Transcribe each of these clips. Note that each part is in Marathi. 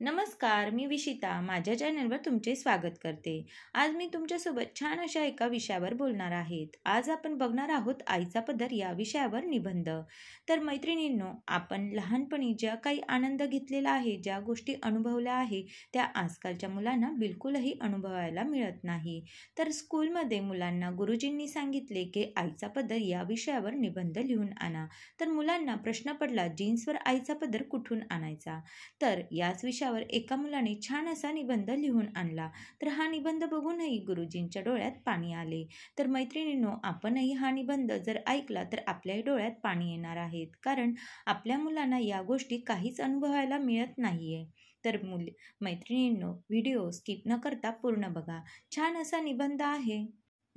नमस्कार, मी विशिता माझ्या चॅनलवर तुमचे स्वागत करते। आज मी तुमच्यासोबत छान अशा एका विषयावर बोलणार आहेत। आज आपण बघणार आहोत आईचा पदर या विषयावर निबंध। तर मैत्रिणींनो, आपण लहानपणी ज्या काही आनंद घेतलेला आहे, ज्या गोष्टी अनुभवल्या आहे, त्या आजकालच्या मुलांना बिलकुलही अनुभवायला मिळत नाही। तर स्कूलमध्ये मुलांना गुरुजींनी सांगितले की आईचा पदर या विषयावर निबंध लिहून आणा। तर मुलांना प्रश्न पडला, जीन्सवर आईचा पदर कुठून आणायचा? तर याच विषयावर एका मुलाने छान असा निबंध लिहून आणला। तर हा निबंध बघूनही गुरुजींच्या डोळ्यात पाणी आले। तर मैत्रिणींनो, आपणही हा निबंध जर ऐकला तर आपल्याही डोळ्यात पाणी येणार आहेत, कारण आपल्या मुलांना या गोष्टी काहीच अनुभवायला मिळत नाहीये। तर मैत्रिणींनो, व्हिडिओ स्किप न करता पूर्ण बघा। छान असा निबंध आहे।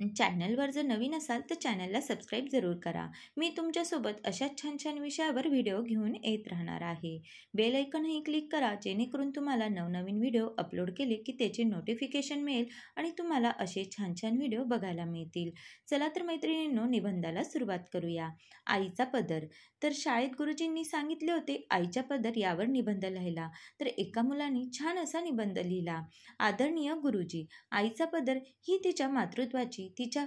चॅनलवर जर नवीन असाल तर चॅनलला सबस्क्राईब जरूर करा। मी तुमच्यासोबत अशाच छान छान विषयावर व्हिडिओ घेऊन येत राहणार आहे। बेल आयकॉनही क्लिक करा, जेणेकरून तुम्हाला नवनवीन व्हिडिओ अपलोड केले की त्याचे नोटिफिकेशन मिळेल आणि तुम्हाला असे छान छान व्हिडिओ बघायला मिळतील। चला तर मैत्रिणींनो, निबंधाला सुरुवात करूया। आईचा पदर। तर शाळेत गुरुजींनी सांगितले होते आईच्या पदर यावर निबंध लिहायला। तर एका मुलाने छान असा निबंध लिहिला। आदरणीय गुरुजी, आईचा पदर ही तिच्या मातृत्वाची, तिच्या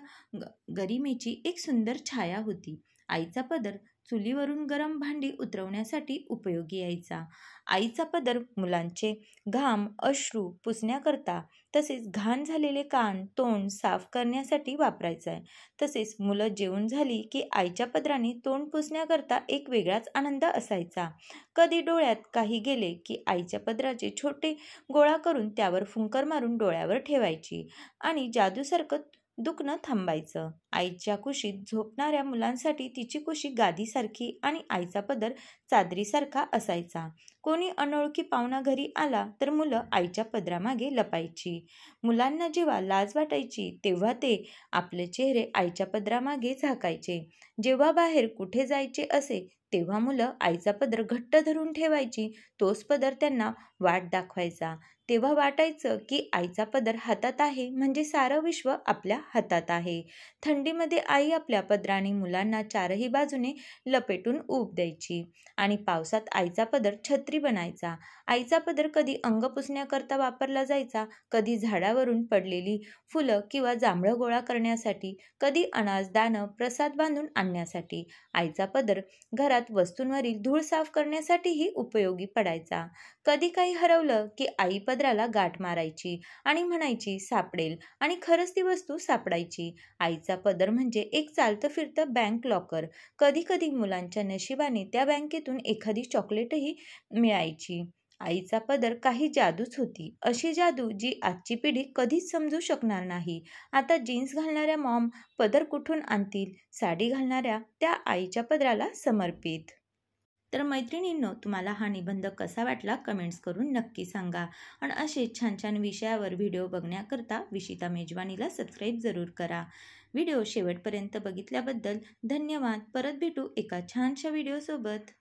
गरिमेची एक सुंदर छाया होती। आईचा पदर चुलीवरून गरम भांडी उतरवण्यासाठी उपयोगी यायचा। आईचा पदर मुलांचे घाम अश्रू पुसण्याकरता, तसेच घाण झालेले कान तोंड साफ करण्यासाठी वापरायचा। तसेच मुलं जेवून झाली की आईच्या पदराने तोंड पुसण्याकरता एक वेगळाच आनंद असायचा। कधी डोळ्यात काही गेले की आईच्या पदराचे छोटे गोळा करून त्यावर फुंकर मारून डोळ्यावर ठेवायची आणि जादूसारखं दुखणं थांबायचं। आईच्या कुशीत झोपणाऱ्या मुलांसाठी तिची कुशी गादीसारखी आणि आईचा पदर चादरीसारखा असायचा। कोणी अनोळखी पाहुणा घरी आला तर मुलं आईच्या पदरामागे लपायची। मुलांना जेव्हा लाज वाटायची तेव्हा ते आपले चेहरे आईच्या पदरामागे झाकायचे। जेव्हा बाहेर कुठे जायचे असे तेव्हा मुलं आईचा पदर घट्ट धरून ठेवायची। तोच पदर त्यांना वाट दाखवायचा। तेव्हा वाटायचं की आईचा पदर हातात आहे म्हणजे सारं विश्व आपल्या हातात आहे। थंडीमध्ये आई आपल्या पदराने मुलांना चारही बाजूने लपेटून ऊब द्यायची आणि पावसात आईचा पदर छत्री बनायचा। आईचा पदर कधी अंग पुसण्याकरता वापरला जायचा, कधी झाडावरून पडलेली फुलं किंवा जांभळं गोळा करण्यासाठी, कधी अनाज दाणं प्रसाद बांधून आणण्यासाठी। आईचा पदर घरात वस्तूंवरील धूळ साफ करण्यासाठीही उपयोगी पडायचा। कधी काही हरवलं की आई पदराला गाठ मारायची आणि म्हणायची सापडेल, आणि खरंच ती वस्तू सापडायची। आईचा पदर म्हणजे एक चालतं फिरतं बँक लॉकर। कधी कधी मुलांच्या नशिबाने त्या बँकेतून एखादी चॉकलेटही मिळायची। आईचा पदर काही जादूच होती, अशी जादू जी आजची पिढी कधीच समजू शकणार नाही। आता जीन्स घालणाऱ्या मॉम पदर कुठून आणतील? साडी घालणाऱ्या त्या आईच्या पदराला समर्पित। तर मैत्रिणींनो, तुम्हाला हा निबंध कसा वाटला कमेंट्स करून नक्की सांगा। आणि असे छान छान विषयावर व्हिडिओ बघण्याकरता विशिता मेजवानीला सबस्क्राईब जरूर करा। व्हिडिओ शेवटपर्यंत बघितल्याबद्दल धन्यवाद। परत भेटू एका छानशा व्हिडिओसोबत।